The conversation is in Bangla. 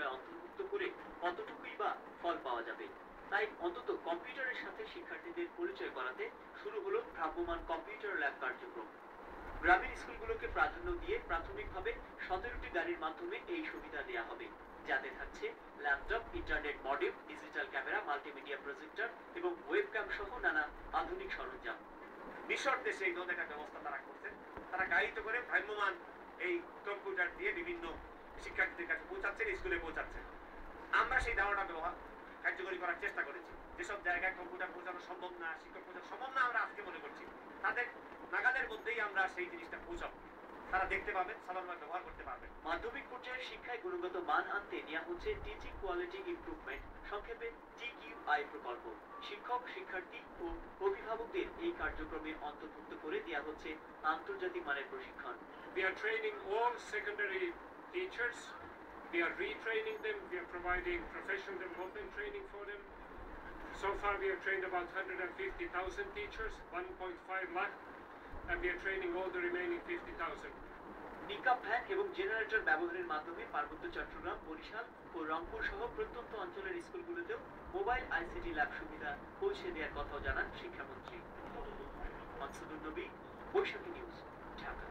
সুবিধা অন্তর্ভুক্ত করে কতটুকুই বা ফল পাওয়া যাবে। তাই অন্তত কম্পিউটারের সাথে শিক্ষার্থীদের পরিচয় করাতে শুরু হলো ভ্রাম্যমাণ কম্পিউটার ল্যাব কার্যক্রম। গ্রামীণ স্কুলগুলোকে প্রাধান্য দিয়ে প্রাথমিকভাবে 17টি গাড়ির মাধ্যমে এই সুবিধা দেওয়া হবে, যাতে থাকছে laptop, internet module, digital camera, multimedia projector এবং ওয়েবক্যাম সহ নানা আধুনিক সরঞ্জাম। মিশর দেশে এই ধরনের একটা ব্যবস্থা তারা করছেন। তারা গাড়িতে করে ভ্রাম্যমাণ এই কম্পিউটার দিয়ে বিভিন্ন শিক্ষার্থীদের কাছে পৌঁছাচ্ছেন, স্কুলে পৌঁছাচ্ছেন। আমরা সেই ধারণা ব্যবহার কার্যকরী করার চেষ্টা করেছি। যেসব জায়গায় কম্পিউটার পৌঁছানো সম্ভব না, শিক্ষক পৌঁছানো সম্ভব না, আমরা আজকে মনে করছি তাদের নাগালের মধ্যেই আমরা সেই জিনিসটা পৌঁছাবো। তারা দেখতে পাবেন, সাধারণভাবে ব্যবহার করতে পারবেন। মাধ্যমিক পর্যায়ের শিক্ষায় গুণগত মান আনতে নেওয়া হচ্ছে টিচিং কোয়ালিটি ইমপ্রুভমেন্ট, সংক্ষেপে TQI প্রকল্প। শিক্ষক, শিক্ষার্থী ও অভিভাবকদের এই কার্যক্রমে অন্তর্ভুক্ত করে দেওয়া হচ্ছে আন্তর্জাতিক মানের প্রশিক্ষণ। We are training all secondary teachers. We are retraining them. We are providing professional development training for them. So far we have trained about 150,000 teachers, 1.5 lakh, and we are training all the remaining 50,000. Pickup van এবং জেনারেটর ব্যবহারের মাধ্যমে পার্বত্য চট্টগ্রাম, বরিশাল ও রংপুর সহ প্রত্যন্ত অঞ্চলের স্কুলগুলোতেও মোবাইল আইসিটি ল্যাব সুবিধা পৌঁছে দেওয়ার কথাও জানান শিক্ষামন্ত্রী। মাকসুদুন নবী, বৈশাখী নিউজ, ঢাকা।